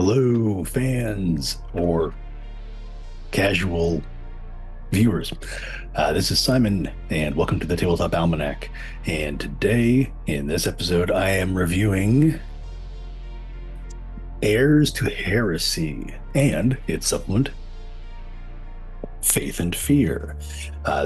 Hello, fans or casual viewers. This is Simon, and welcome to the Tabletop Almanac. And today, in this episode, I am reviewing Heirs to Heresy and its supplement, Faith and Fear.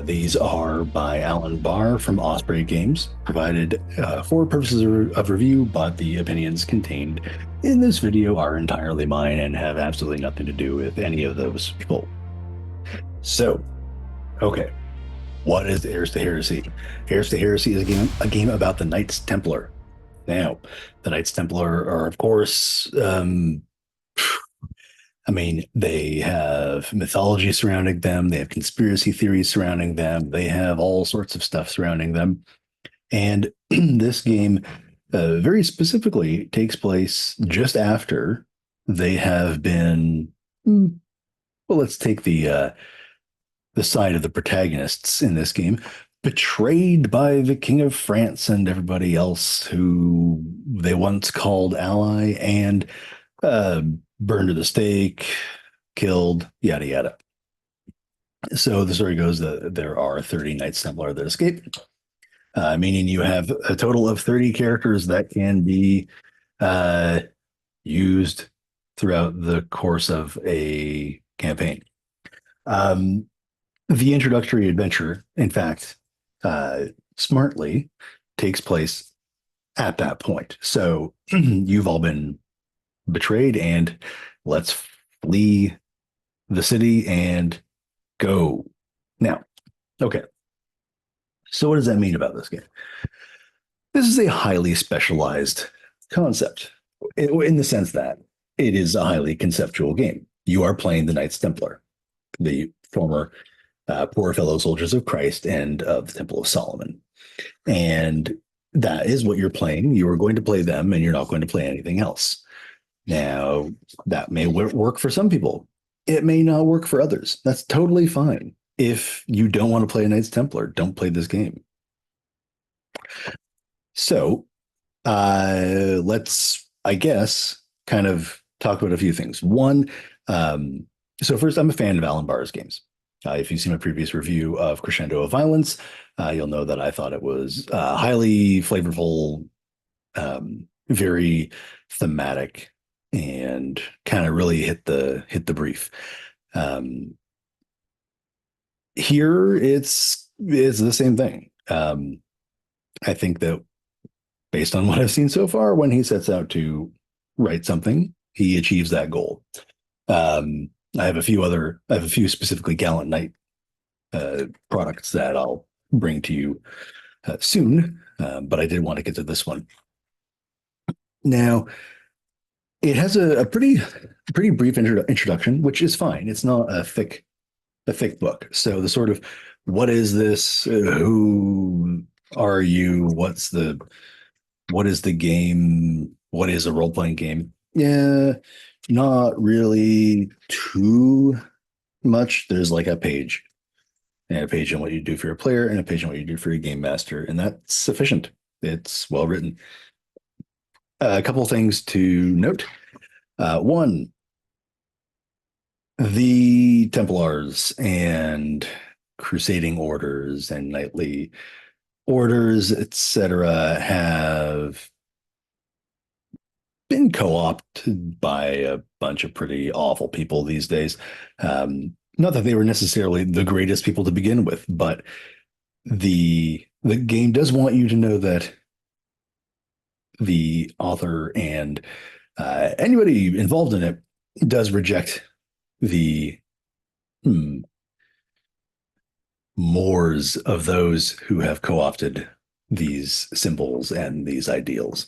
These are by Alan Bahr from Osprey Games, provided for purposes of review, but the opinions contained in this video are entirely mine and have absolutely nothing to do with any of those people. So, okay, what is Heirs to Heresy? Heirs to Heresy is a game about the Knights Templar. Now, the Knights Templar are, of course, they have mythology surrounding them. They have conspiracy theories surrounding them. They have all sorts of stuff surrounding them. And this game very specifically takes place just after they have been, well, let's take the side of the protagonists in this game, betrayed by the King of France and everybody else who they once called ally, and burned at the stake, killed, yada yada. So the story goes that there are 30 Knights Templar that escape, meaning you have a total of 30 characters that can be used throughout the course of a campaign. The introductory adventure, in fact, smartly takes place at that point. So you've all been betrayed, and let's flee the city and go. Now, okay. So what does that mean about this game? This is a highly specialized concept in the sense that it is a highly conceptual game. You are playing the Knights Templar, the former poor fellow soldiers of Christ and of the Temple of Solomon. And that is what you're playing. You are going to play them, and you're not going to play anything else. Now, that may work for some people. It may not work for others. That's totally fine. If you don't want to play a Knights Templar, don't play this game. So, let's, I guess, kind of talk about a few things. One, so first, I'm a fan of Alan Bahr's games. If you've seen my previous review of Crescendo of Violence, you'll know that I thought it was highly flavorful, very thematic, and kind of really hit the brief. Here, it's the same thing. I think that based on what I've seen so far, when he sets out to write something, he achieves that goal. I have a few specifically Gallant Knight products that I'll bring to you soon, but I did want to get to this one. Now, it has a pretty brief introduction, which is fine. It's not a thick book. So the sort of, what is this? Who are you? What is the game? What is a role-playing game? Yeah, not really too much. There's like a page, and a page on what you do for your player, and a page on what you do for your game master, and that's sufficient. It's well written. A couple of things to note. One, the Templars and crusading orders and knightly orders, etc., have been co-opted by a bunch of pretty awful people these days. Not that they were necessarily the greatest people to begin with, but the game does want you to know that the author and anybody involved in it does reject the mores of those who have co-opted these symbols and these ideals,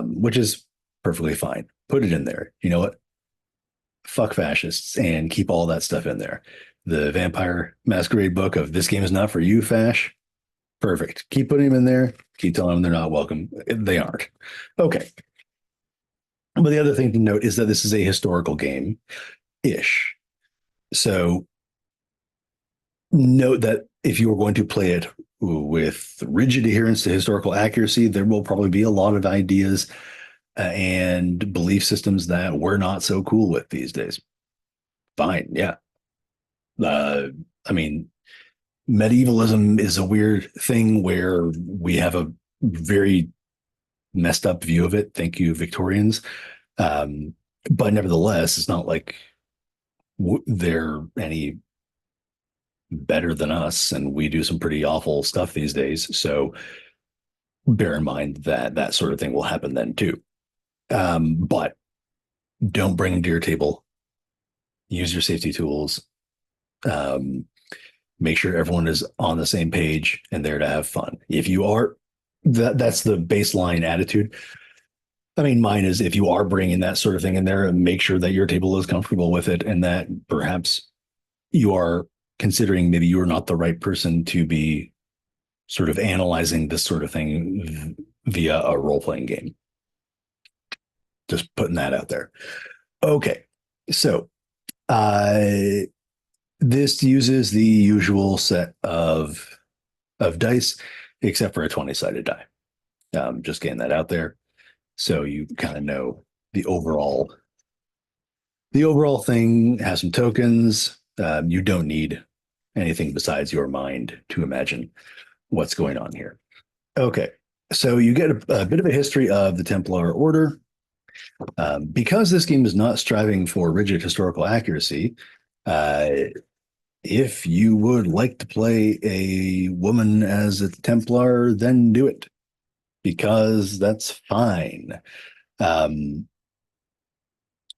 which is perfectly fine. Put it in there. You know what? Fuck fascists and keep all that stuff in there. The Vampire Masquerade book of "This game is not for you, fash." Perfect. Keep putting them in there. Keep telling them they're not welcome. They aren't. Okay. But the other thing to note is that this is a historical game-ish. So note that if you are going to play it with rigid adherence to historical accuracy, there will probably be a lot of ideas and belief systems that we're not so cool with these days. Fine, yeah. Uh, I mean, medievalism is a weird thing where we have a very messed up view of it. Thank you, Victorians. Um, but nevertheless, it's not like they're any better than us, and we do some pretty awful stuff these days. So bear in mind that that sort of thing will happen then too. But don't bring them to your table. Use your safety tools. Um, Make sure everyone is on the same page and there to have fun. If you are, that's the baseline attitude. I mean, mine is if you are bringing that sort of thing in there, make sure that your table is comfortable with it and that perhaps you are considering maybe you are not the right person to be sort of analyzing this sort of thing via a role playing game. Just putting that out there. Okay. So, this uses the usual set of dice, except for a 20-sided die. Just getting that out there, so you kind of know the overall thing has some tokens. You don't need anything besides your mind to imagine what's going on here. Okay, so you get a bit of a history of the Templar Order. Because this game is not striving for rigid historical accuracy, if you would like to play a woman as a Templar, then do it, because that's fine. Even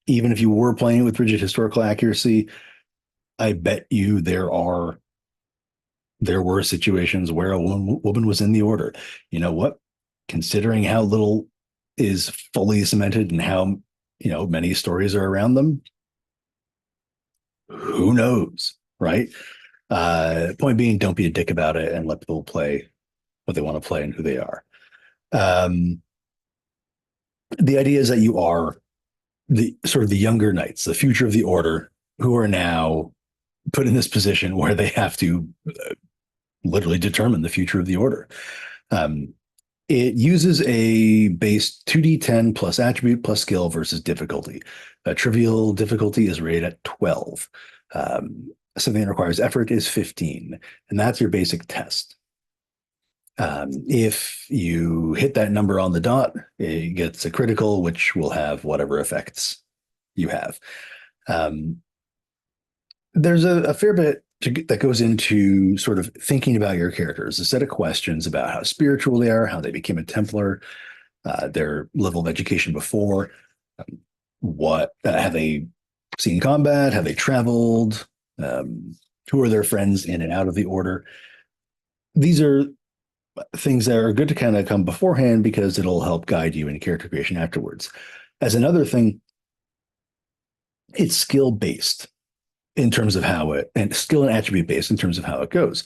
if you were playing with rigid historical accuracy, I bet you there were situations where a woman was in the order. You know what? Considering how little is fully cemented and how many stories are around them, who knows, right? Point being, don't be a dick about it and let people play what they want to play and who they are. The idea is that you are the sort of the younger knights, the future of the order, who are now put in this position where they have to literally determine the future of the order. It uses a base 2d10 plus attribute plus skill versus difficulty. A trivial difficulty is rated at 12. Something that requires effort is 15, and that's your basic test. If you hit that number on the dot, it gets a critical, which will have whatever effects you have. There's a fair bit that goes into sort of thinking about your characters, a set of questions about how spiritual they are, how they became a Templar, their level of education before, what have they seen combat, have they traveled, who are their friends in and out of the order. These are things that are good to kind of come beforehand because it'll help guide you in character creation afterwards. As another thing, it's skill based in terms of how it, and skill and attribute based in terms of how it goes.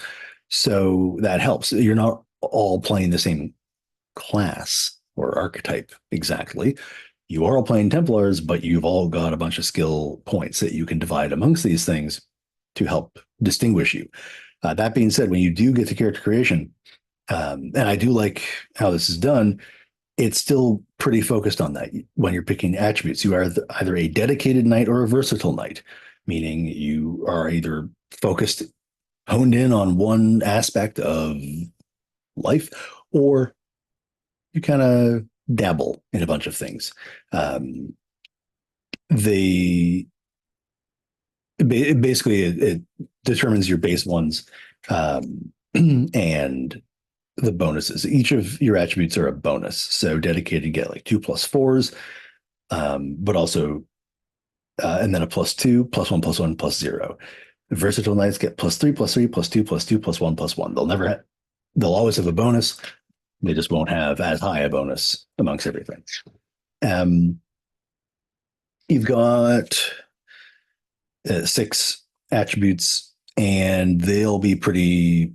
So that helps. You're not all playing the same class or archetype exactly. You are all playing Templars, but you've all got a bunch of skill points that you can divide amongst these things to help distinguish you. That being said, when you do get to character creation, and I do like how this is done, it's still pretty focused on that. When you're picking attributes, you are either a dedicated knight or a versatile knight, meaning you are either focused, honed in on one aspect of life, or you kind of dabble in a bunch of things. It determines your base ones and the bonuses. Each of your attributes are a bonus. So dedicated get like 2 plus 4s, but also and then a +2, +1, +1, +0. Versatile knights get +3, +3, +2, +2, +1, +1. They'll always have a bonus. They just won't have as high a bonus amongst everything. You've got 6 attributes, and they'll be pretty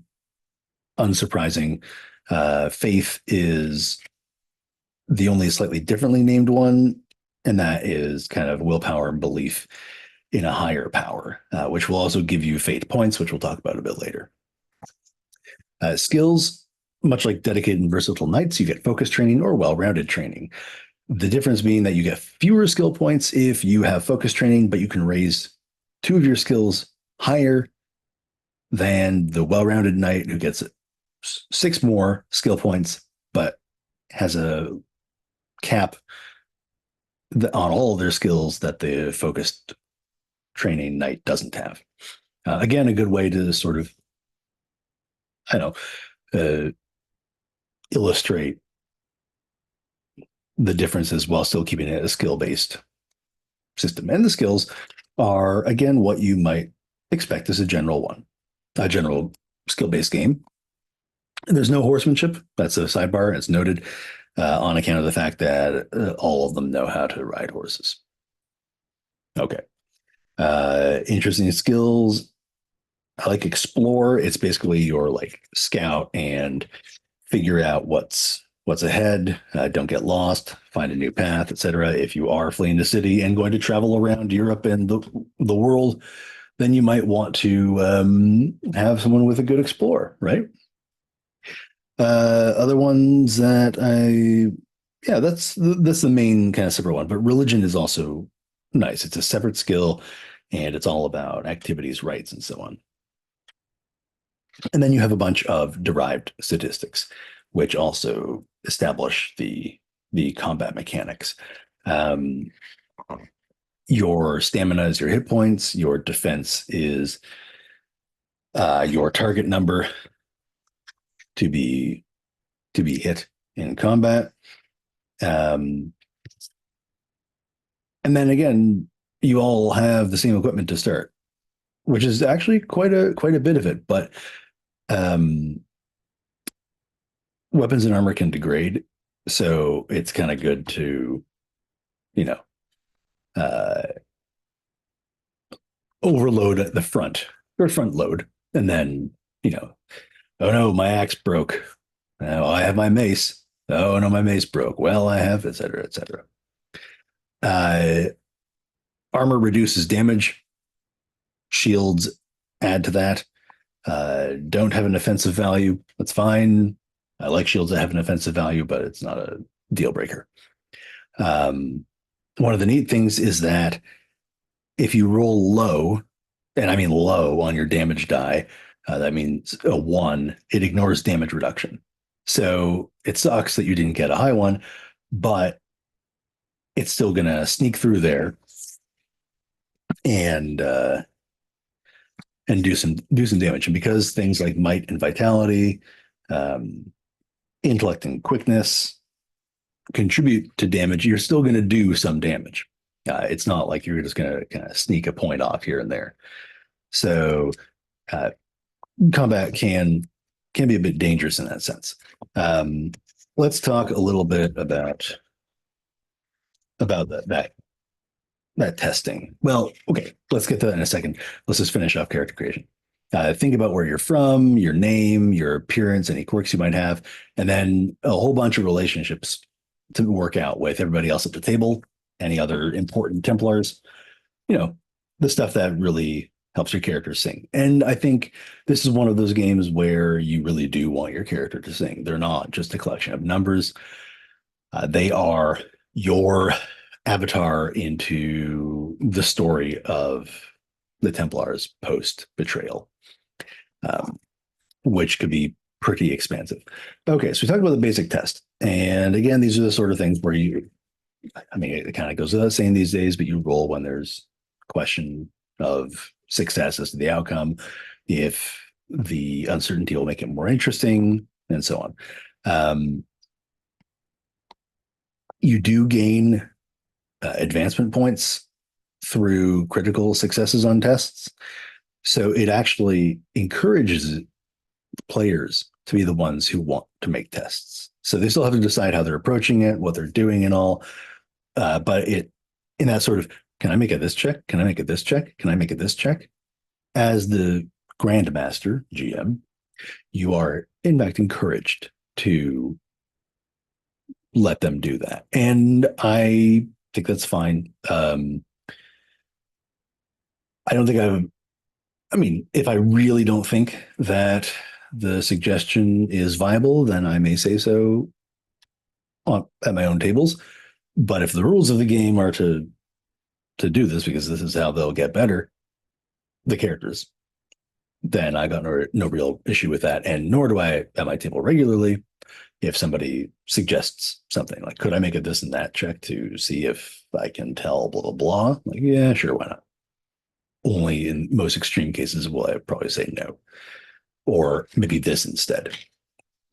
unsurprising. Faith is the only slightly differently named one, and that is kind of willpower and belief in a higher power, which will also give you fate points, which we'll talk about a bit later. Skills, much like dedicated and versatile knights, you get focus training or well-rounded training. The difference being that you get fewer skill points if you have focus training, but you can raise two of your skills higher than the well-rounded knight who gets six more skill points, but has a cap on all of their skills that the focused training knight doesn't have. Again, a good way to sort of, I don't know, illustrate the differences while still keeping it a skill-based system. And the skills are, again, what you might expect as a general skill-based game. There's no horsemanship. That's a sidebar. It's noted on account of the fact that all of them know how to ride horses. Okay. Interesting skills. I like explore. It's basically your like scout and figure out what's ahead. Don't get lost. Find a new path, etc. If you are fleeing the city and going to travel around Europe and the world, then you might want to have someone with a good explore, right? Other ones that that's the main kind of separate one. But religion is also nice. It's a separate skill, and it's all about activities, rites, and so on. And then you have a bunch of derived statistics, which also establish the combat mechanics. Your stamina is your hit points. Your defense is your target number to be hit in combat. And then again, you all have the same equipment to start, which is actually quite a bit of it. But weapons and armor can degrade, so it's kind of good to, overload at the front or front load, and then oh no, my axe broke. Oh, I have my mace. Oh no, my mace broke. Well, I have, etc., etc. Armor reduces damage. Shields add to that. Don't have an offensive value. That's fine. I like shields that have an offensive value, but it's not a deal breaker. One of the neat things is that if you roll low, and I mean low on your damage die, that means a 1, it ignores damage reduction. So it sucks that you didn't get a high one, but it's still going to sneak through there and do some damage. And because things like might and vitality, intellect and quickness contribute to damage, you're still going to do some damage. It's not like you're just going to kind of sneak a point off here and there. So combat can be a bit dangerous in that sense. Let's talk a little bit about that testing. Well, okay, let's get to that in a second. Let's just finish off character creation. Think about where you're from, your name, your appearance, any quirks you might have, and then a whole bunch of relationships to work out with everybody else at the table, any other important Templars, the stuff that really helps your character sing. And I think this is one of those games where you really do want your character to sing. They're not just a collection of numbers. They are your avatar into the story of the Templars post-betrayal, which could be pretty expansive. Okay, so we talked about the basic test. And again, these are the sort of things where it kind of goes without saying these days, but you roll when there's a question of success as to the outcome, if the uncertainty will make it more interesting, and so on. You do gain advancement points through critical successes on tests. So it actually encourages players to be the ones who want to make tests. So they still have to decide how they're approaching it, what they're doing and all. But in that sort of, can I make it this check? Can I make it this check? Can I make it this check? As the Grandmaster, GM, you are in fact encouraged to let them do that. And I think that's fine. I don't think if I really don't think that the suggestion is viable, then I may say so at my own tables. But if the rules of the game are to do this because this is how they'll get better, the characters, then I got no real issue with that. And nor do I at my table regularly if somebody suggests something like, could I make a this and that check to see if I can tell blah, blah, blah? Like, yeah, sure, why not? Only in most extreme cases will I probably say no, or maybe this instead.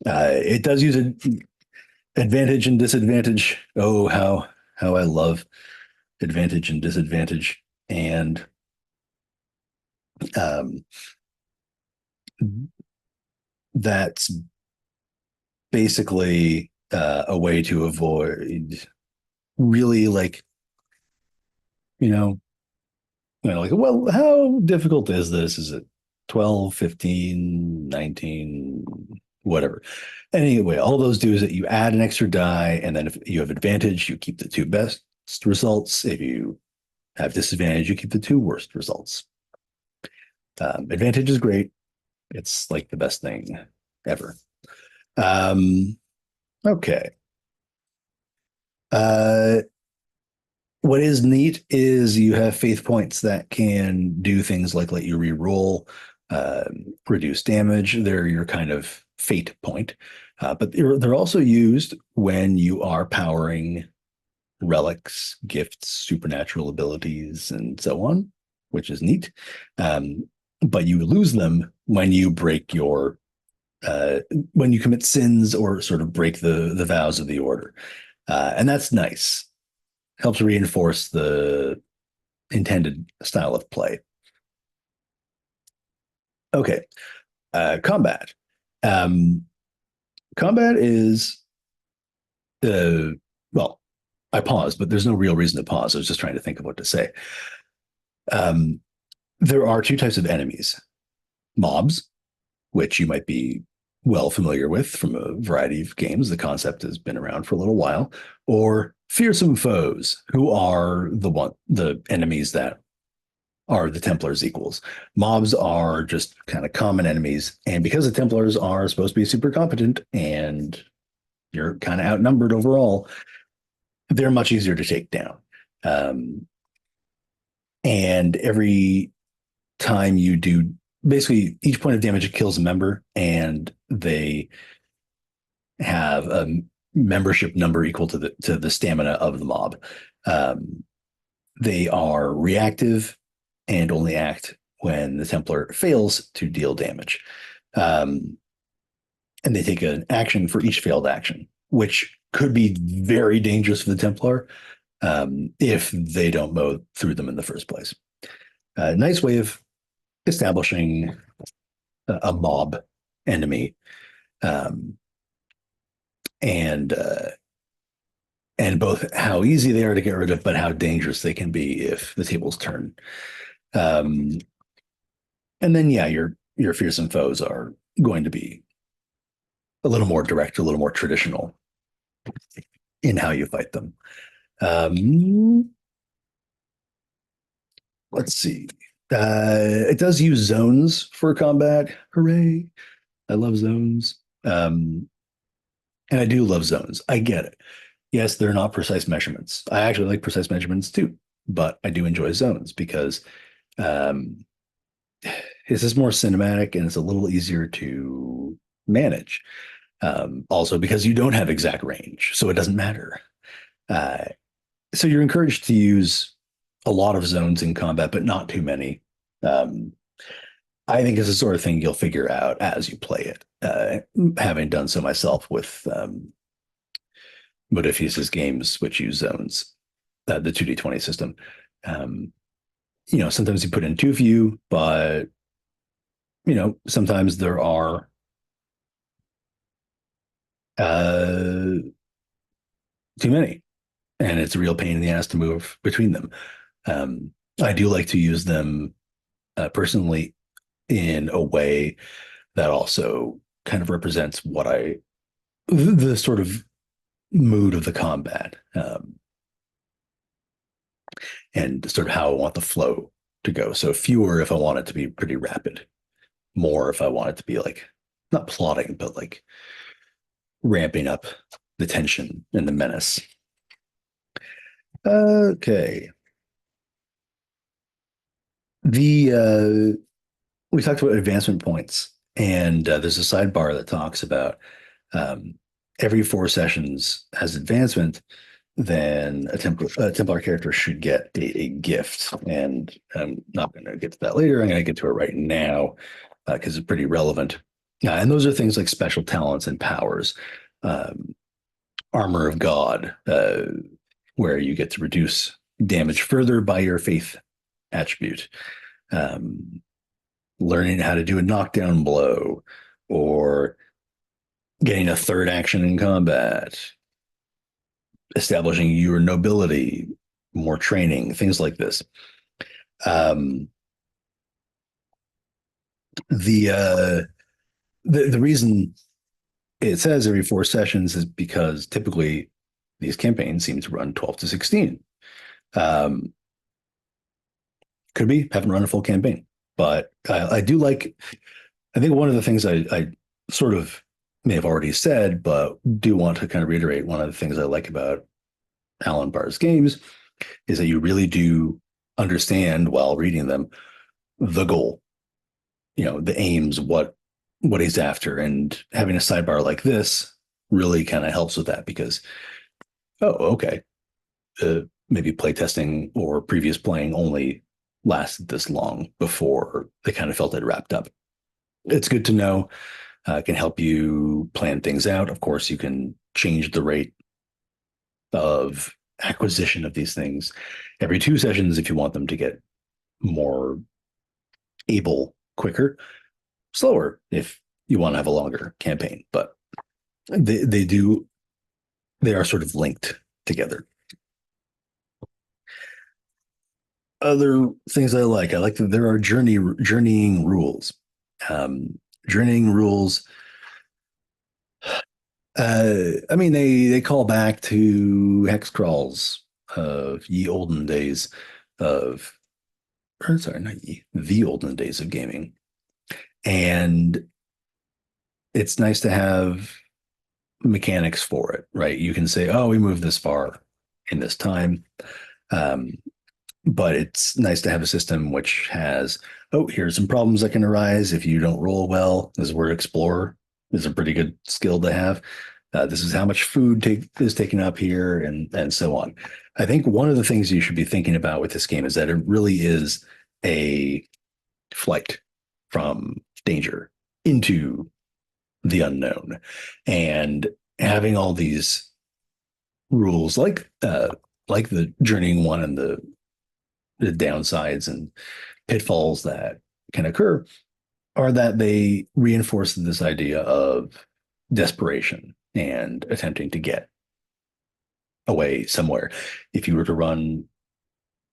It does use an advantage and disadvantage. Oh, how I love advantage and disadvantage. And um, that's basically a way to avoid really like, you know, like, well, how difficult is this? Is it 12, 15, 19, whatever? Anyway, all those do is that you add an extra die, and then if you have advantage, you keep the two best results. If you have disadvantage, you keep the two worst results. Advantage is great. It's like the best thing ever. Okay. What is neat is you have faith points that can do things like let you re-roll, reduce damage. They're your kind of fate point. But they're also used when you are powering relics, gifts, supernatural abilities, and so on, which is neat. But you lose them when you break your when you commit sins or sort of break the vows of the order. And that's nice. Helps reinforce the intended style of play. Okay. Combat. Combat is, well, I paused, but there's no real reason to pause. I was just trying to think of what to say. There are two types of enemies: mobs, which you might be well familiar with from a variety of games. The concept has been around for a little while. Or fearsome foes, who are the enemies that are the Templars' equals. Mobs are just kind of common enemies, and because the Templars are supposed to be super competent and you're kind of outnumbered overall, they're much easier to take down. And every time you do, basically each point of damage kills a member, and they have a membership number equal to the stamina of the mob. They are reactive and only act when the Templar fails to deal damage. And they take an action for each failed action, which could be very dangerous for the Templar if they don't mow through them in the first place. A nice way of establishing a mob enemy, and both how easy they are to get rid of, but how dangerous they can be if the tables turn. And then, yeah, your fearsome foes are going to be a little more direct, a little more traditional in how you fight them. Let's see. It does use zones for combat. Hooray. I love zones. And I do love zones. I get it. Yes, they're not precise measurements. I actually like precise measurements too, but I do enjoy zones because this is more cinematic and it's a little easier to manage. Also, because you don't have exact range, so it doesn't matter. So you're encouraged to use a lot of zones in combat, but not too many. I think it's the sort of thing you'll figure out as you play it, having done so myself with Modifius's games, which use zones, the 2D20 system. Sometimes you put in too few, but, sometimes there are too many, and it's a real pain in the ass to move between them. I do like to use them personally in a way that also kind of represents the sort of mood of the combat, and sort of how I want the flow to go. So fewer if I want it to be pretty rapid, more if I want it to be like not plotting, but like ramping up the tension and the menace. Okay. The we talked about advancement points, and there's a sidebar that talks about um, every 4 sessions as advancement, then a Templar character should get a gift. And I'm not going to get to that later. I'm going to get to it right now because it's pretty relevant. And those are things like special talents and powers, um, armor of God, where you get to reduce damage further by your faith attribute. Um, Learning how to do a knockdown blow, or getting a third action in combat, establishing your nobility, more training, things like this. Um, the, the reason it says every 4 sessions is because typically these campaigns seem to run 12 to 16. Um, could be, haven't run a full campaign, but I do like, I think one of the things I sort of may have already said, but do want to kind of reiterate, one of the things I like about Alan Bahr's games is that you really do understand while reading them the goal, the aims, what he's after, and having a sidebar like this really kind of helps with that because, oh, okay, maybe playtesting or previous playing only lasted this long before they kind of felt it wrapped up. It's good to know. It can help you plan things out. Of course, you can change the rate of acquisition of these things every 2 sessions if you want them to get more able quicker, slower if you want to have a longer campaign. But they are sort of linked together. Other things I like that there are journeying rules. Um, Journeying rules. I mean, they call back to hex crawls of ye olden days of, or sorry, not ye, the olden days of gaming, and it's nice to have mechanics for it, right? You can say, oh, we moved this far in this time. Um, but it's nice to have a system which has, oh, here's some problems that can arise if you don't roll well. This is where Explorer is a pretty good skill to have. This is how much food is taken up here, and so on. I think one of the things you should be thinking about with this game is that it really is a flight from danger into the unknown, and having all these rules like the journeying one and the downsides and pitfalls that can occur are that they reinforce this idea of desperation and attempting to get away somewhere. If you were to run,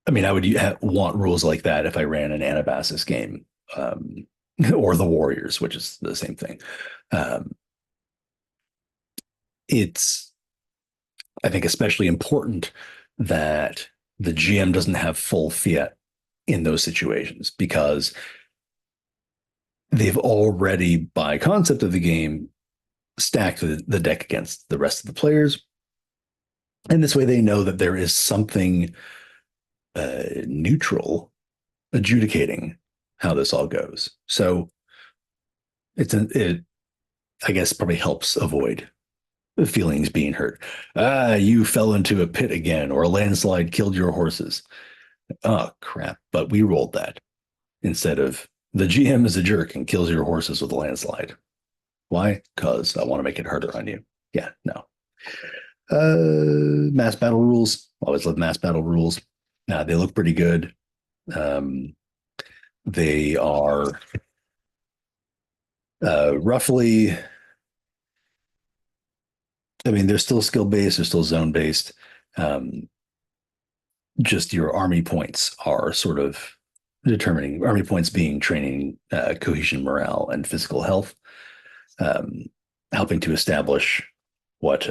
I mean, I would want rules like that if I ran an Anabasis game, or the Warriors, which is the same thing. Um, it's, I think, especially important that the GM doesn't have full fiat in those situations because they've already, by concept of the game, stacked the deck against the rest of the players. And this way they know that there is something neutral adjudicating how this all goes. So it, I guess, probably helps avoid the feelings being hurt. You fell into a pit again, or a landslide killed your horses. Oh, crap. But we rolled that instead of the GM is a jerk and kills your horses with a landslide. Why? Because I want to make it harder on you. Yeah, no. Mass battle rules. Always love mass battle rules. They look pretty good. They are roughly, I mean, they're still skill based, they're still zone based. Just your army points are sort of determining, army points being training, cohesion, morale, and physical health, helping to establish what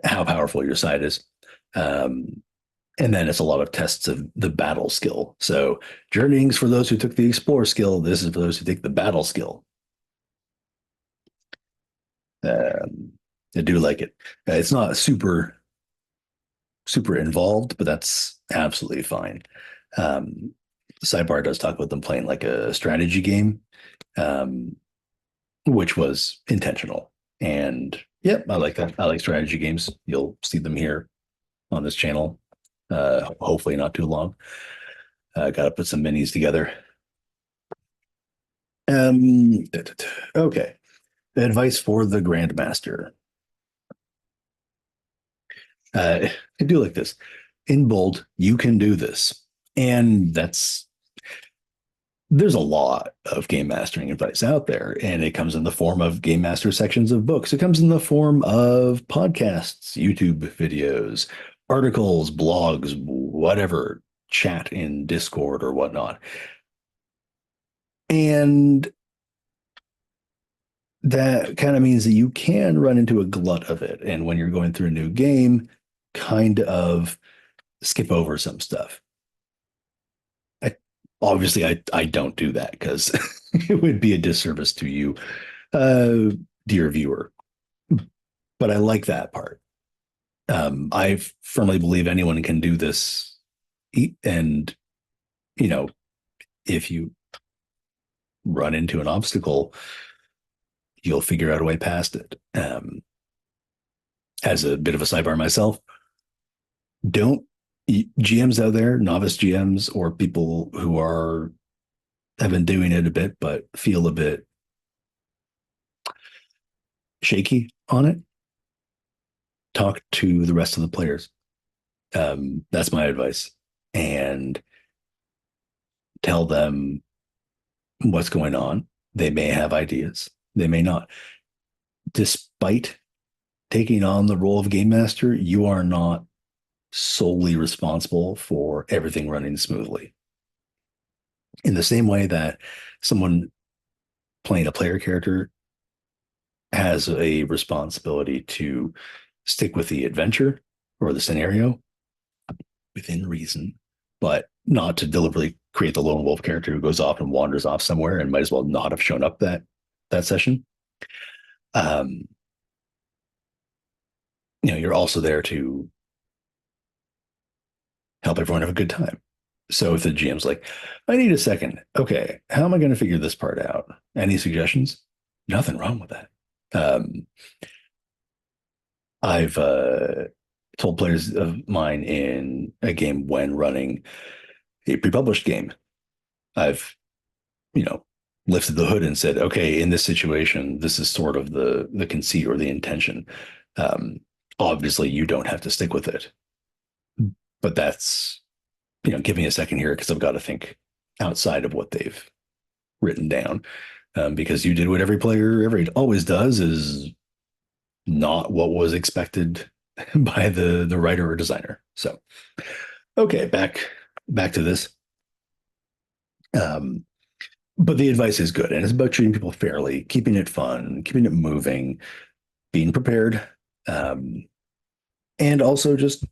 how powerful your side is. And then it's a lot of tests of the battle skill. So journeying's for those who took the explore skill. This is for those who take the battle skill. I do like it. It's not super super involved, but that's absolutely fine. Um, Sidebar does talk about them playing like a strategy game, um, which was intentional. And yep, I like that. I like strategy games. You'll see them here on this channel. Hopefully not too long. Got to put some minis together. Okay. Advice for the Grandmaster. I do like this. In bold, you can do this. And there's a lot of game mastering advice out there, and it comes in the form of game master sections of books. It comes in the form of podcasts, YouTube videos, articles, blogs, whatever, chat in Discord or whatnot. And that kind of means that you can run into a glut of it. And when you're going through a new game, kind of skip over some stuff. I, obviously, I don't do that because it would be a disservice to you, dear viewer. But I like that part. I firmly believe anyone can do this. And, you know, if you run into an obstacle, you'll figure out a way past it. As a bit of a sidebar myself, don't GMs out there, novice GMs, or people who are have been doing it a bit but feel a bit shaky on it, talk to the rest of the players. That's my advice, and tell them what's going on. They may have ideas, they may not. Despite taking on the role of game master, you are not solely responsible for everything running smoothly. In the same way that someone playing a player character has a responsibility to stick with the adventure or the scenario within reason, but not to deliberately create the lone wolf character who goes off and wanders off somewhere and might as well not have shown up that session. Um, you're also there to help everyone have a good time. So if the GM's like, I need a second, okay, how am I going to figure this part out? Any suggestions? Nothing wrong with that. I've told players of mine in a game when running a pre-published game, I've, you know, lifted the hood and said, okay, in this situation, this is sort of the conceit or the intention. Um, Obviously, you don't have to stick with it, but that's, give me a second here because I've got to think outside of what they've written down. Because you did what every player always does is not what was expected by the writer or designer. So, okay, back to this. But the advice is good, and it's about treating people fairly, keeping it fun, keeping it moving, being prepared, and also just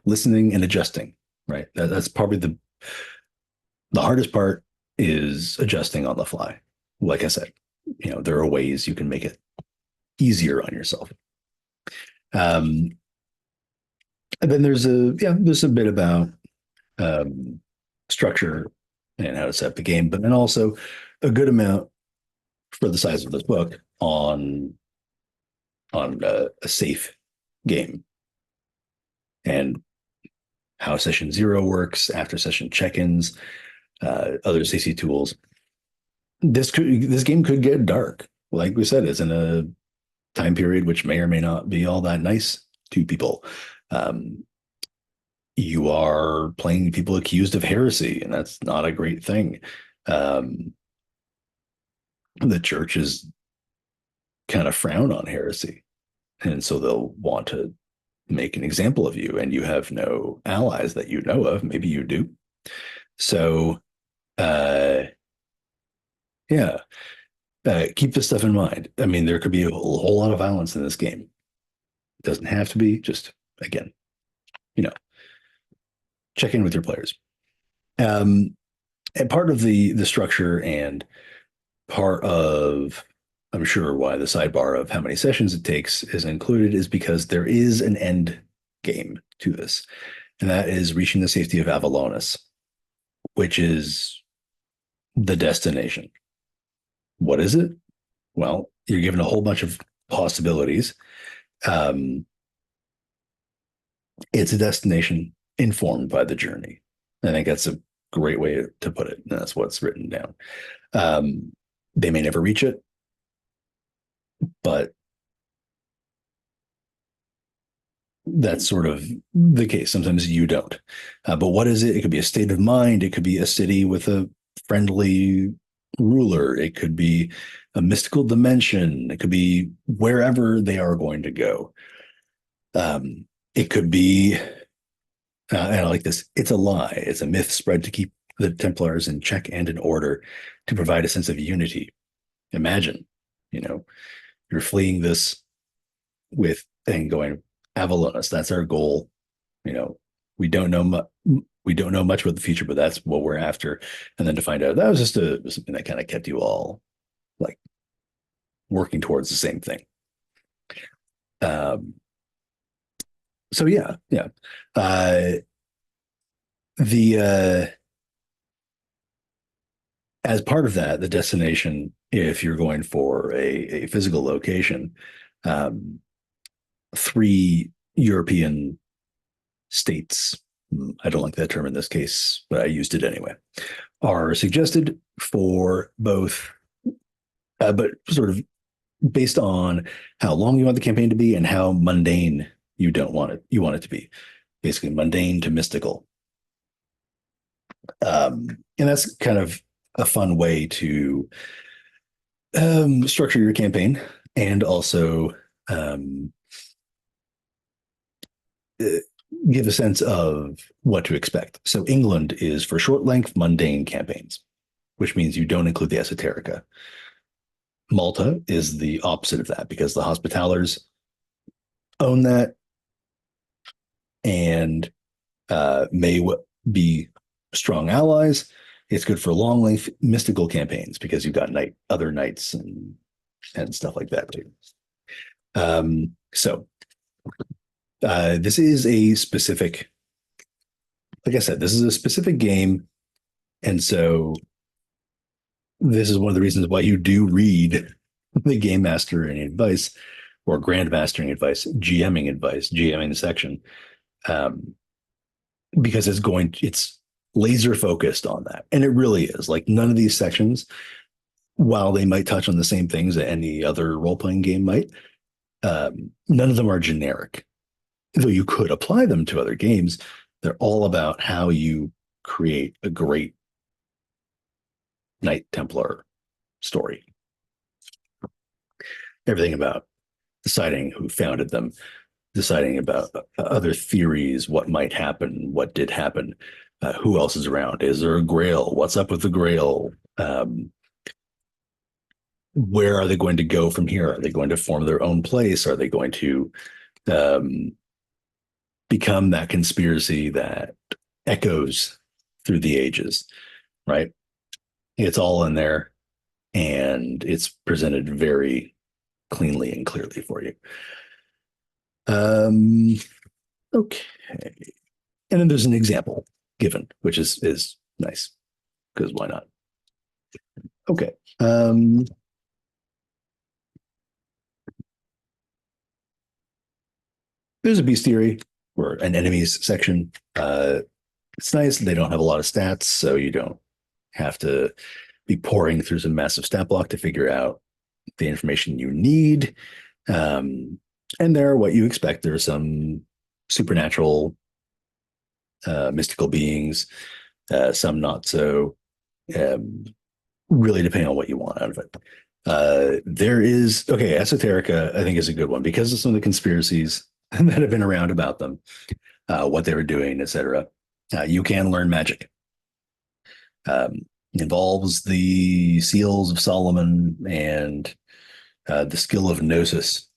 listening and adjusting. Right, that's probably the hardest part is adjusting on the fly. Like I said, there are ways you can make it easier on yourself. And then there's a bit about structure and how to set up the game, but then also a good amount for the size of this book on a safe game and how session 0 works, after session check-ins, other CC tools. This game could get dark. Like we said, it's in a time period which may or may not be all that nice to people. You are playing people accused of heresy, and that's not a great thing. The church is kind of frown on heresy, and so they'll want to make an example of you, and you have no allies that you know of. Maybe you do. So, yeah, keep this stuff in mind. I mean, there could be a whole lot of violence in this game. It doesn't have to be. Just again, check in with your players. And part of the structure and part of, I'm sure, why the sidebar of how many sessions it takes is included is because there is an end game to this, and that is reaching the safety of Avalonis, which is the destination. What is it? Well, you're given a whole bunch of possibilities. Um, it's a destination informed by the journey. I think that's a great way to put it. And that's what's written down. They may never reach it, but that's sort of the case. Sometimes you don't. But what is it? It could be a state of mind. It could be a city with a friendly ruler. It could be a mystical dimension. It could be wherever they are going to go. It could be, and I like this, it's a lie. It's a myth spread to keep the Templars in check and in order, to provide a sense of unity. Imagine, you're fleeing this with and going, Avalonis, that's our goal. We don't know we don't know much about the future, but that's what we're after. And then to find out that was just something that kind of kept you all like working towards the same thing. So yeah. The as part of that, the destination, if you're going for a physical location, 3 European states, I don't like that term in this case, but I used it anyway, are suggested for both, but sort of based on how long you want the campaign to be and how mundane you want it to be. Basically mundane to mystical. And that's kind of a fun way to structure your campaign, and also give a sense of what to expect. So England is for short length, mundane campaigns, which means you don't include the esoterica. Malta is the opposite of that, because the Hospitallers own that and may be strong allies. It's good for long length mystical campaigns because you've got other knights and stuff like that too. So this is a specific, like I said, this is a specific game. And so this is one of the reasons why you do read the game mastering advice or grandmastering advice, GMing section, because it's laser focused on that. And it really is. Like, none of these sections, while they might touch on the same things that any other role-playing game might, none of them are generic. Though you could apply them to other games, they're all about how you create a great Knight Templar story. Everything about deciding who founded them, deciding about other theories, what might happen, what did happen, who else is around, is there a grail, what's up with the grail, where are they going to go from here, are they going to form their own place, are they going to become that conspiracy that echoes through the ages, right? It's all in there, and it's presented very cleanly and clearly for you. Okay. And then there's an example given, which is nice, because why not? Okay. There's a bestiary or an enemies section. It's nice. They don't have a lot of stats, so you don't have to be pouring through some massive stat block to figure out the information you need. And they're what you expect. There are some supernatural, mystical beings, some not so, really depending on what you want out of it. There is, esoterica, I think, is a good one because of some of the conspiracies that have been around about them, what they were doing, etc. You can learn magic. Involves the seals of Solomon and the skill of gnosis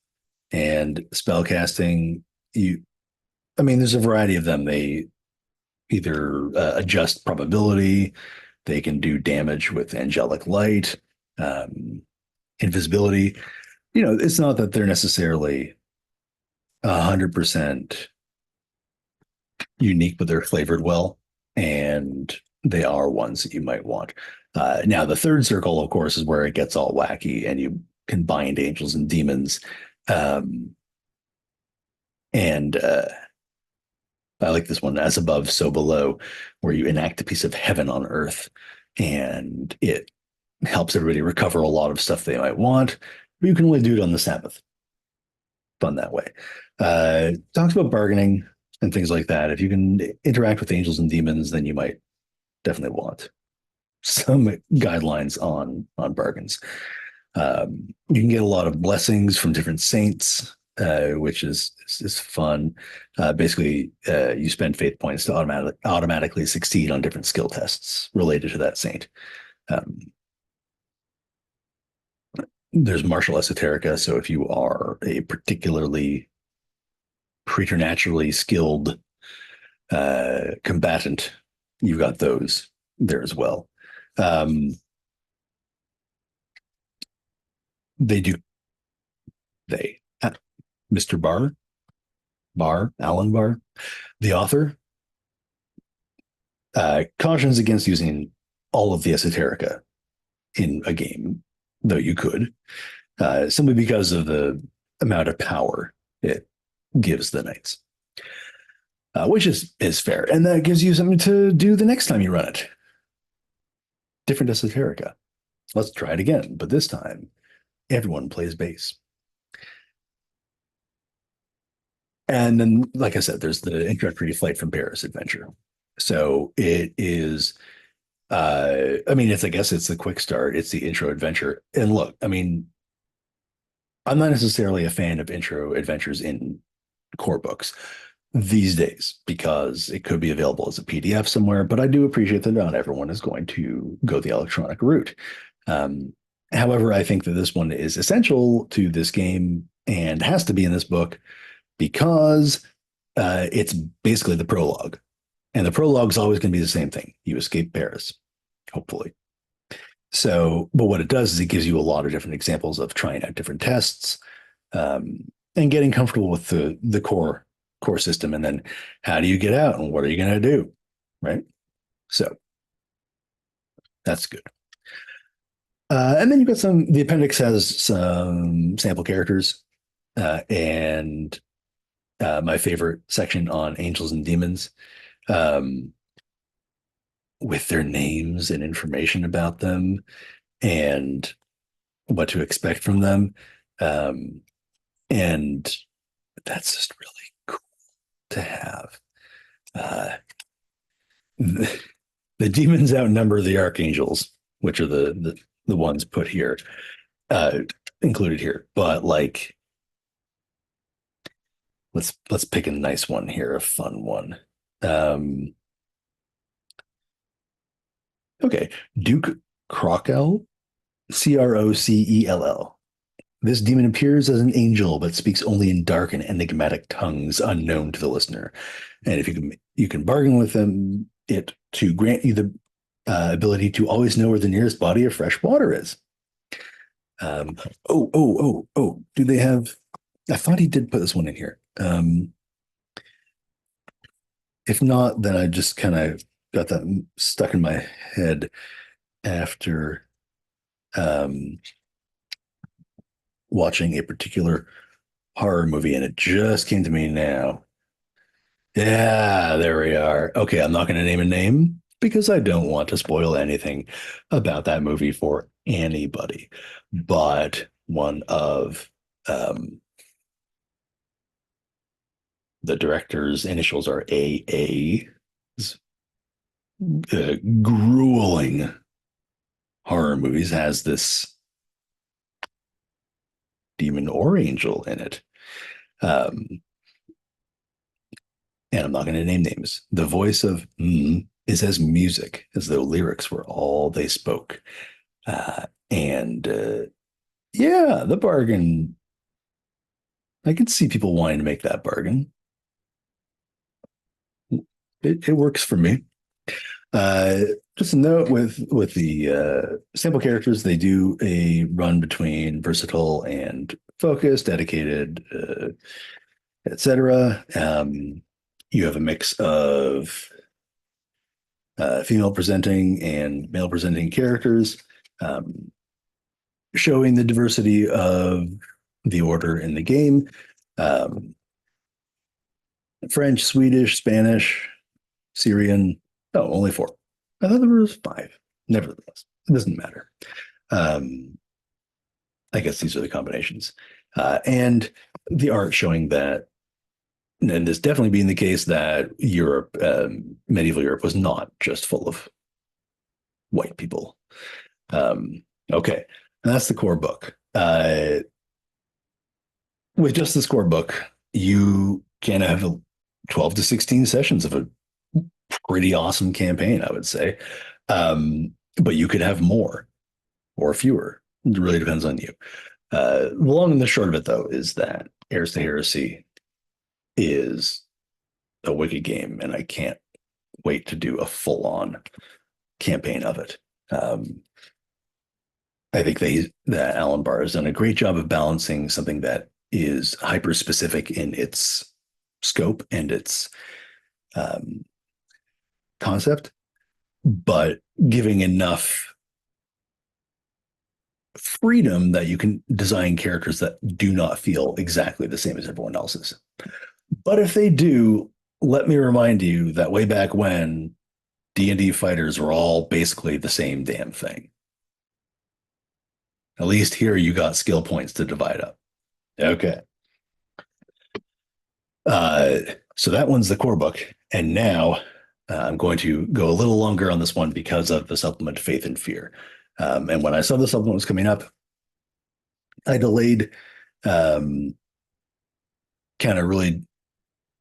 and spellcasting. There's a variety of them. They either adjust probability, they can do damage with angelic light, invisibility. It's not that they're necessarily 100% unique, but they're flavored well, and they are ones that you might want. Now, the third circle, of course, is where it gets all wacky, and you can bind angels and demons. Um, and I like this one, as above, so below, where you enact a piece of heaven on earth, and it helps everybody recover a lot of stuff they might want, but you can only do it on the Sabbath. Fun that way. Talks about bargaining and things like that. If you can interact with angels and demons, then you might definitely want some guidelines on bargains. You can get a lot of blessings from different saints, which is fun. Basically, you spend faith points to automatically succeed on different skill tests related to that saint. Um, there's martial esoterica, so if you are a particularly preternaturally skilled combatant, you've got those there as well. They do they Mr. Alan Bahr, the author, cautions against using all of the esoterica in a game, though you could, simply because of the amount of power it gives the knights, which is fair, and that gives you something to do the next time you run it. Different esoterica. Let's try it again, but this time everyone plays base. And then, like I said, there's the introductory flight from Paris adventure. So it is, I mean, I guess it's the quick start. It's the intro adventure. And look, I mean, I'm not necessarily a fan of intro adventures in core books these days because it could be available as a PDF somewhere, but I do appreciate that not everyone is going to go the electronic route. However, I think that this one is essential to this game and has to be in this book because it's basically the prologue. And the prologue is always going to be the same thing. You escape Paris, hopefully. So, but what it does is it gives you a lot of different examples of trying out different tests and getting comfortable with the core system. And then how do you get out and what are you going to do? Right. So that's good. And then you've got the appendix has some sample characters and my favorite section on angels and demons with their names and information about them and what to expect from them. And that's just really cool to have. The demons outnumber the archangels, which are the ones put here, included here. But like, let's pick a nice one here, a fun one. Okay, Duke Crocell, Crocell. This demon appears as an angel, but speaks only in dark and enigmatic tongues unknown to the listener. And if you can bargain with them, it to grant you the ability to always know where the nearest body of fresh water is. Do they have? I thought he did put this one in here. If not, then I just kind of got that stuck in my head after watching a particular horror movie, and it just came to me now. Yeah, there we are. Okay, I'm not going to name a name because I don't want to spoil anything about that movie for anybody. But one of the director's initials are AA. Grueling horror movies has this demon or angel in it. And I'm not going to name names. The voice of is as music, as though lyrics were all they spoke. And yeah, the bargain. I could see people wanting to make that bargain. It works for me. Just a note with the sample characters, they do a run between versatile and focused, dedicated, etc. you have a mix of female presenting and male presenting characters, um, showing the diversity of the order in the game. Um, French, Swedish, Spanish, Syrian. Oh, only four. I thought there was five. Nevertheless, it doesn't matter. I guess these are the combinations. And the art showing that, and this definitely being the case, that Europe, medieval Europe, was not just full of white people. Okay, and that's the core book. With just this core book, you can have 12 to 16 sessions of a pretty awesome campaign, I would say. But you could have more or fewer. It really depends on you. The long and the short of it, though, is that Heirs to Heresy is a wicked game, and I can't wait to do a full-on campaign of it. I think that Alan Bahr has done a great job of balancing something that is hyper-specific in its scope and its concept, but giving enough freedom that you can design characters that do not feel exactly the same as everyone else's. But if they do, let me remind you that way back when, D&D fighters were all basically the same damn thing. At least here you got skill points to divide up. Okay. So that one's the core book. And now I'm going to go a little longer on this one because of the supplement Faith and Fear. And when I saw the supplement was coming up, I delayed kind of really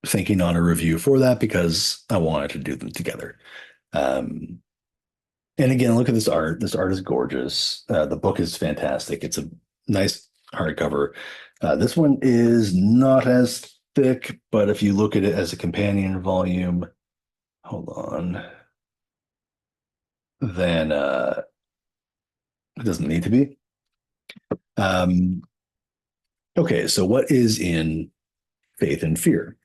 thinking on a review for that because I wanted to do them together. And again, look at this art. This art is gorgeous. The book is fantastic. It's a nice hardcover. This one is not as thick, but if you look at it as a companion volume, hold on, then it doesn't need to be. Okay, so what is in Faith and Fear?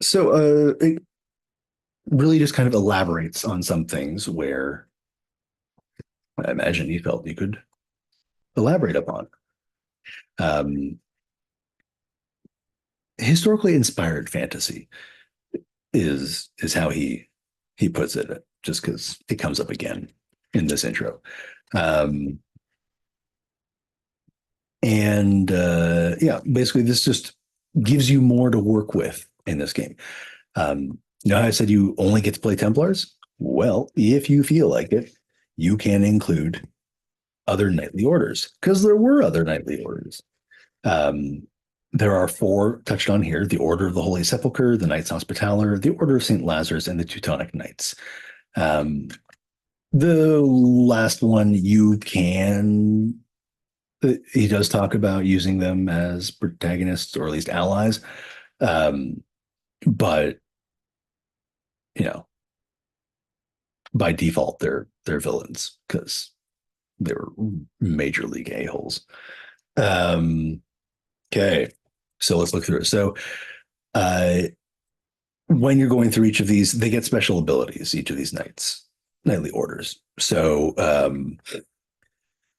So it really just kind of elaborates on some things where I imagine you felt you could elaborate upon. Historically inspired fantasy is how he puts it, just because it comes up again in this intro. Yeah, basically this just gives you more to work with in this game. You know how I said you only get to play Templars? Well, if you feel like it, you can include other knightly orders, because there were other knightly orders. There are four touched on here: the Order of the Holy Sepulchre, the Knights Hospitaller, the Order of St. Lazarus, and the Teutonic Knights. The last one, you can, he does talk about using them as protagonists or at least allies. But, you know, by default, they're villains because they were major league a-holes. Okay, so let's look through it. So when you're going through each of these, they get special abilities, each of these knightly orders. So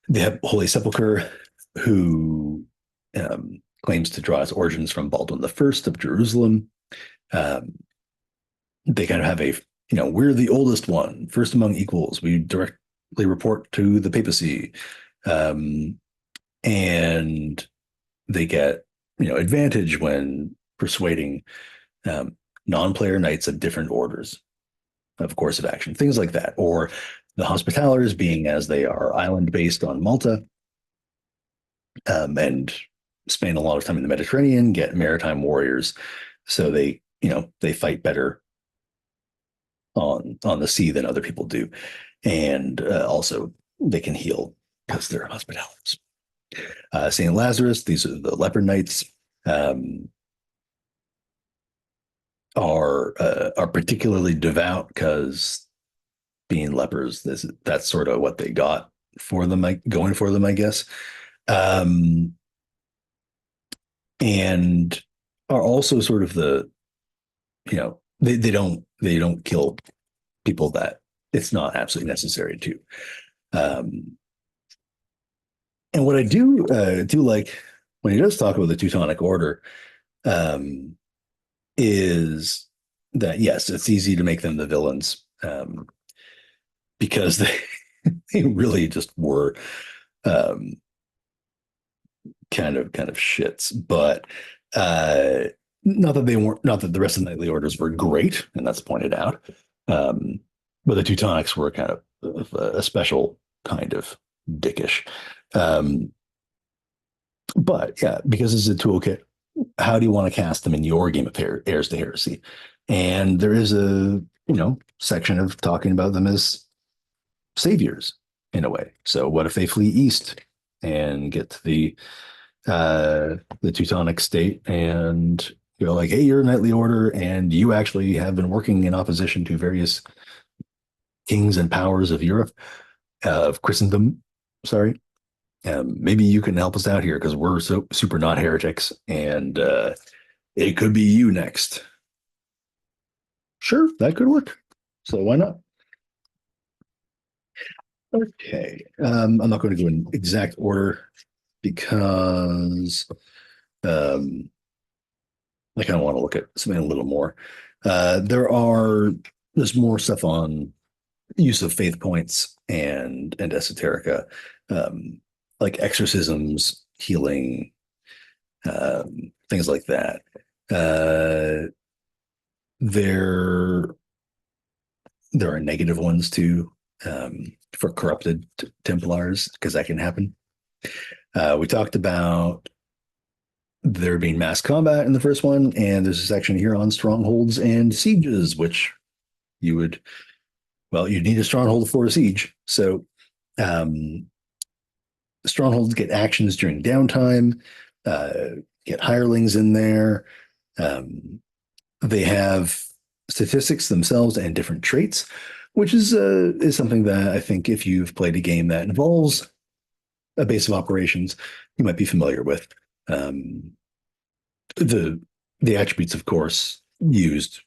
they have Holy Sepulchre, who claims to draw its origins from Baldwin the First of Jerusalem. They kind of have a, we're the oldest one, first among equals. We directly report to the papacy. And they get, advantage when persuading non-player knights of different orders of course of action, things like that. Or the Hospitallers, being as they are island-based on Malta, and spend a lot of time in the Mediterranean, get maritime warriors. So they fight better on the sea than other people do. And also they can heal because they're Hospitallers. St. Lazarus, these are the leper knights, are particularly devout because being lepers, that's sort of what they got for them, going for them, I guess. And are also sort of they don't kill people that it's not absolutely necessary to. Um, and what I do like when he does talk about the Teutonic Order, um, is that yes, it's easy to make them the villains, because they really just were, um, kind of shits. But uh, not that the rest of the knightly orders were great, and that's pointed out. Um, but the Teutonics were kind of a special kind of dickish. Um, but yeah, because it's a toolkit, how do you want to cast them in your game of Heirs to Heresy? And there is a section of talking about them as saviors in a way. So what if they flee east and get to the Teutonic state and go like, hey, you're a knightly order, and you actually have been working in opposition to various kings and powers of Europe, of Christendom. Sorry. Maybe you can help us out here because we're so super not heretics, and it could be you next. Sure, that could work. So why not? Okay. I'm not going to go in exact order because um, I kind of want to look at something a little more. There's more stuff on use of faith points and esoterica, um, like exorcisms, healing, things like that. Uh, there there are negative ones too, for corrupted Templars, because that can happen. We talked about there being mass combat in the first one, and there's a section here on strongholds and sieges, which you would, well, you'd need a stronghold for a siege. So um, strongholds get actions during downtime, uh, get hirelings in there. Um, they have statistics themselves and different traits, which is something that I think if you've played a game that involves a base of operations, you might be familiar with. Um, the the attributes, of course, used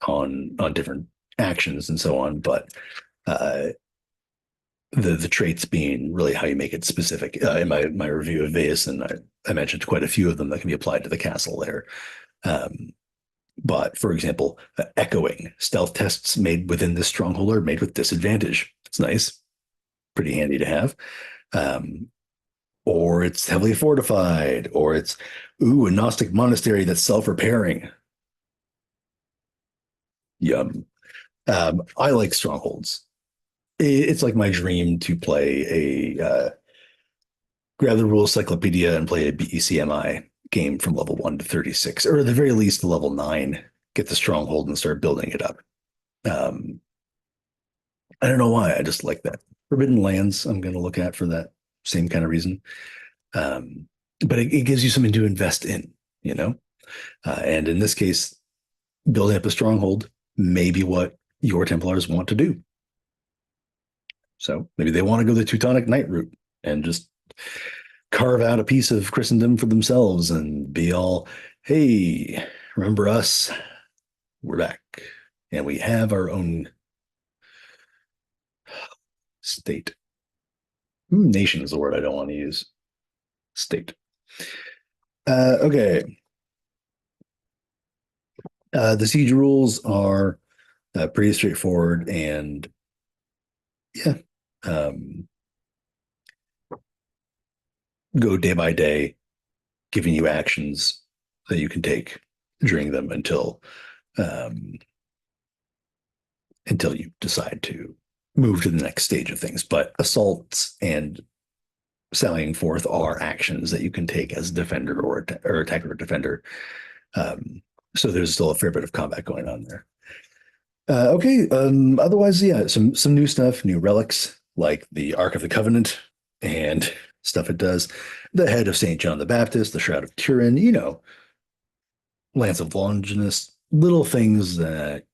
on different actions and so on, but uh, the traits being really how you make it specific. In my review of Vegas, and I mentioned quite a few of them that can be applied to the castle there. Um, but for example, echoing stealth tests made within this stronghold are made with disadvantage. It's nice, pretty handy to have. Um, or it's heavily fortified, or it's a Gnostic monastery that's self-repairing. Yum. I like strongholds. It's like my dream to play grab the rules cyclopedia and play a BECMI game from level 1 to 36, or at the very least level 9, get the stronghold and start building it up. Um, I don't know why. I just like that. Forbidden Lands, I'm going to look at for that same kind of reason. But it gives you something to invest in, you know? And in this case, building up a stronghold may be what your Templars want to do. So maybe they want to go the Teutonic Knight route and just carve out a piece of Christendom for themselves and be all, hey, remember us? We're back. And we have our own state. Nation is the word I don't want to use. State. Okay. The siege rules are pretty straightforward, and yeah, um, go day by day, giving you actions that you can take during them um, until you decide to move to the next stage of things. But assaults and sallying forth are actions that you can take as a defender or attacker or defender. So there's still a fair bit of combat going on there. Okay. Otherwise, yeah, some new stuff, new relics like the Ark of the Covenant and stuff it does. The head of Saint John the Baptist, the Shroud of Turin, Lance of Longinus, little things that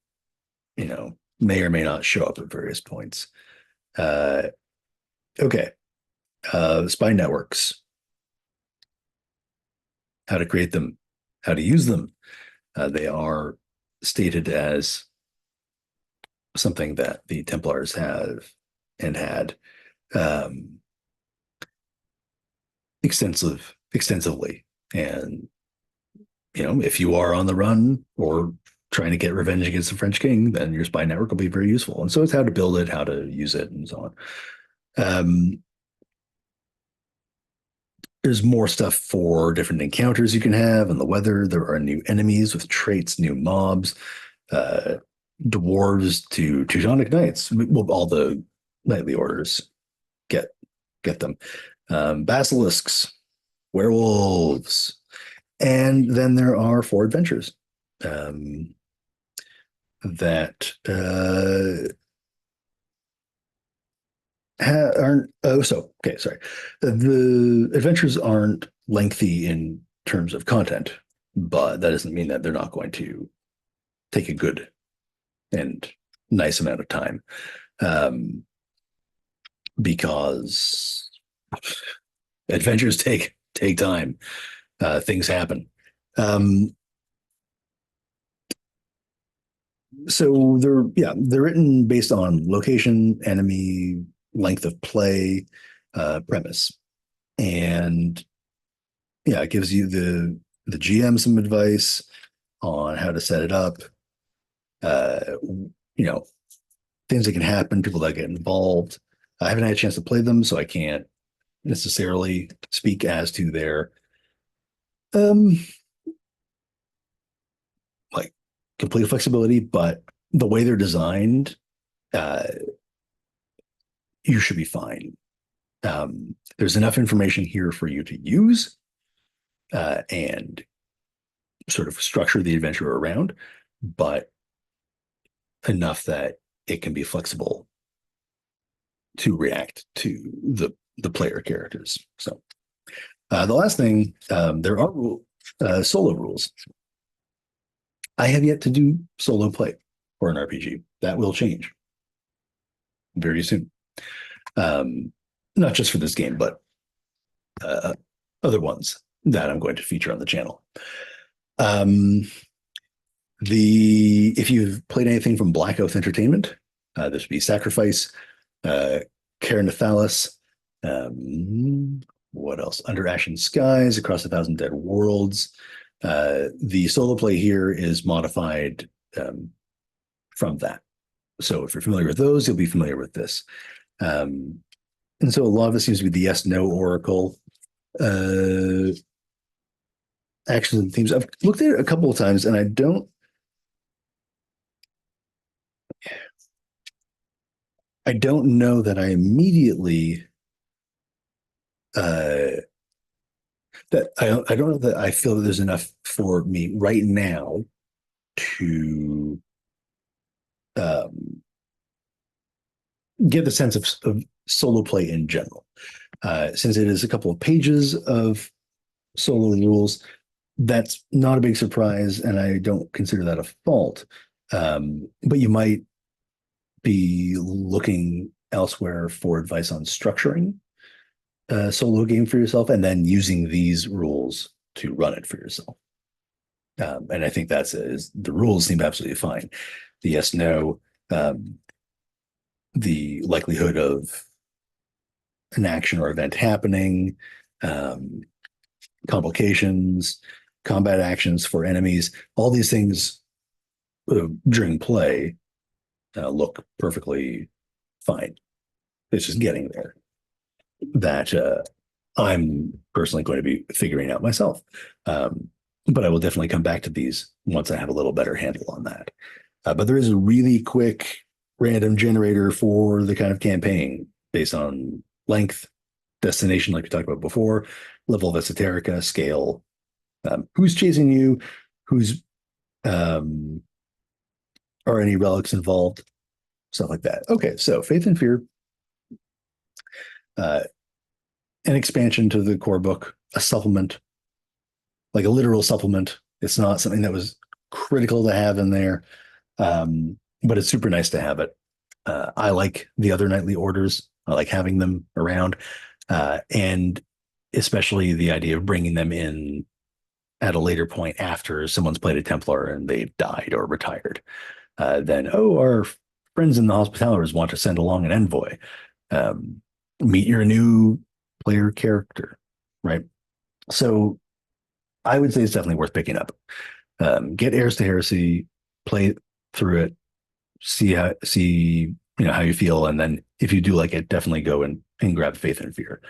may or may not show up at various points. Uh, okay. Spy networks, how to create them, how to use them. They are stated as something that the Templars have and had um, extensively. And if you are on the run or trying to get revenge against the French king, then your spy network will be very useful. And so it's how to build it, how to use it, and so on. There's more stuff for different encounters you can have and the weather. There are new enemies with traits, new mobs, uh, dwarves to Teutonic knights. Well, all the knightly orders get them. Basilisks, werewolves, and then there are 4 adventures that aren't. Oh, so okay, sorry. The adventures aren't lengthy in terms of content, but that doesn't mean that they're not going to take a good and nice amount of time, because adventures take time. Things happen. So they're written based on location, enemy, length of play, premise, and it gives you the GM some advice on how to set it up. Things that can happen, people that get involved. I haven't had a chance to play them, so I can't necessarily speak as to their like complete flexibility, but the way they're designed, you should be fine. There's enough information here for you to use and sort of structure the adventure around, but enough that it can be flexible to react to the player characters. So the last thing, there are solo rules. I have yet to do solo play for an RPG. That will change very soon. Not just for this game, but other ones that I'm going to feature on the channel. If you've played anything from Black Oath Entertainment, this would be Sacrifice, Caranathalis, what else? Under Ashen Skies, Across a Thousand Dead Worlds. The solo play here is modified from that. So if you're familiar with those, you'll be familiar with this. And so a lot of it seems to be the yes/no oracle. Actions and themes. I've looked at it a couple of times, and I don't know that I immediately that I don't know that I feel that there's enough for me right now to get the sense of solo play in general. Since it is a couple of pages of solo rules, that's not a big surprise, and I don't consider that a fault. But you might be looking elsewhere for advice on structuring a solo game for yourself and then using these rules to run it for yourself. And I think the rules seem absolutely fine. The yes, no, the likelihood of an action or event happening, complications, combat actions for enemies, all these things during play look perfectly fine. It's just getting there that I'm personally going to be figuring out myself. But I will definitely come back to these once I have a little better handle on that. But there is a really quick random generator for the kind of campaign based on length, destination, like we talked about before, level of esoterica, scale, who's chasing you, who's are any relics involved, stuff like that. Okay, so Faith and Fear, an expansion to the core book, a supplement, like a literal supplement. It's not something that was critical to have in there, but it's super nice to have it. I like the other nightly orders. I like having them around, and especially the idea of bringing them in at a later point after someone's played a Templar and they've died or retired. Then, oh, our friends in the Hospitallers want to send along an envoy. Meet your new player character, right? So I would say it's definitely worth picking up. Get Heirs to Heresy, play through it, see how you feel, and then if you do like it, definitely go and grab Faith and Fear.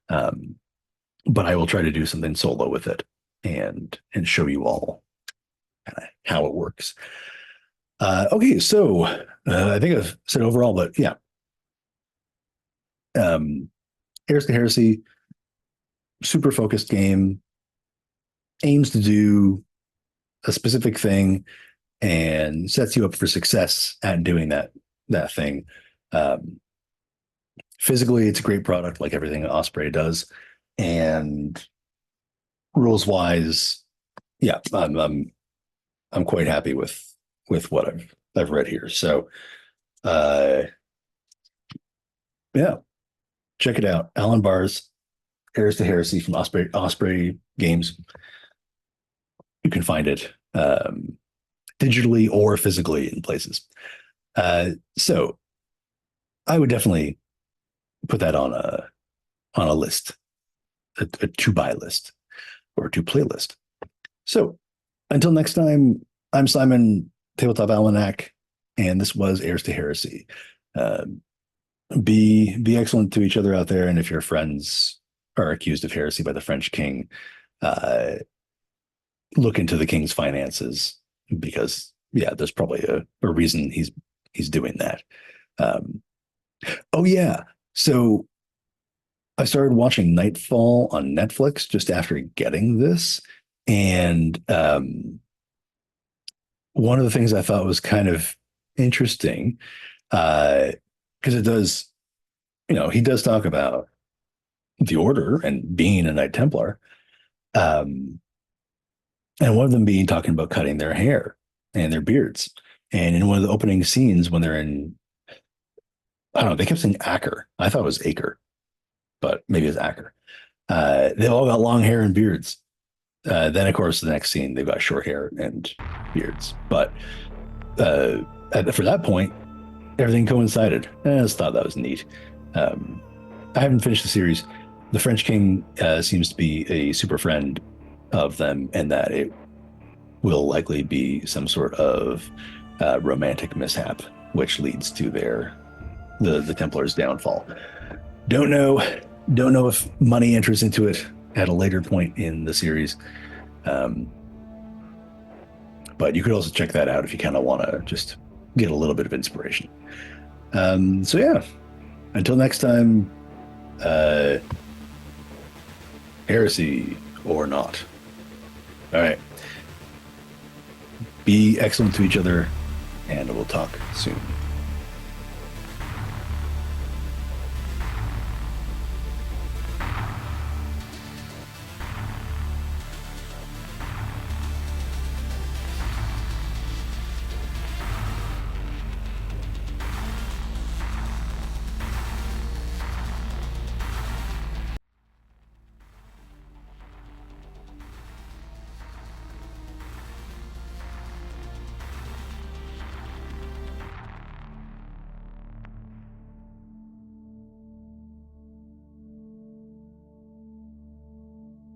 But I will try to do something solo with it and show you all kind of how it works. Okay, so I think I've said overall, but yeah. Heirs to Heresy, super focused game, aims to do a specific thing and sets you up for success at doing that thing. Physically, it's a great product, like everything Osprey does, and rules wise, yeah, I'm quite happy with what I've read here. So, yeah, check it out. Alan Bahr's Heirs to Heresy from Osprey Games. You can find it digitally or physically in places. So I would definitely put that on a list, a to buy list or to play list. So until next time, I'm Simon, Tabletop Almanac, and this was Heirs to Heresy. Be excellent to each other out there, and if your friends are accused of heresy by the French king, look into the king's finances, because yeah, there's probably a reason he's doing that. Oh yeah, so I started watching Nightfall on Netflix just after getting this, and one of the things I thought was kind of interesting, because it does, he does talk about the Order and being a Knight Templar, and one of them being talking about cutting their hair and their beards. And in one of the opening scenes, when they're in, I don't know, they kept saying Acker. I thought it was Acre, but maybe it's Acker. They all got long hair and beards. Then, of course, the next scene, they've got short hair and beards. But for that point, everything coincided. I just thought that was neat. I haven't finished the series. The French king seems to be a super friend of them, and that it will likely be some sort of romantic mishap, which leads to the Templars' downfall. Don't know if money enters into it at a later point in the series. But you could also check that out if you kind of want to just get a little bit of inspiration. So yeah, until next time, heresy or not. All right. Be excellent to each other, and we'll talk soon.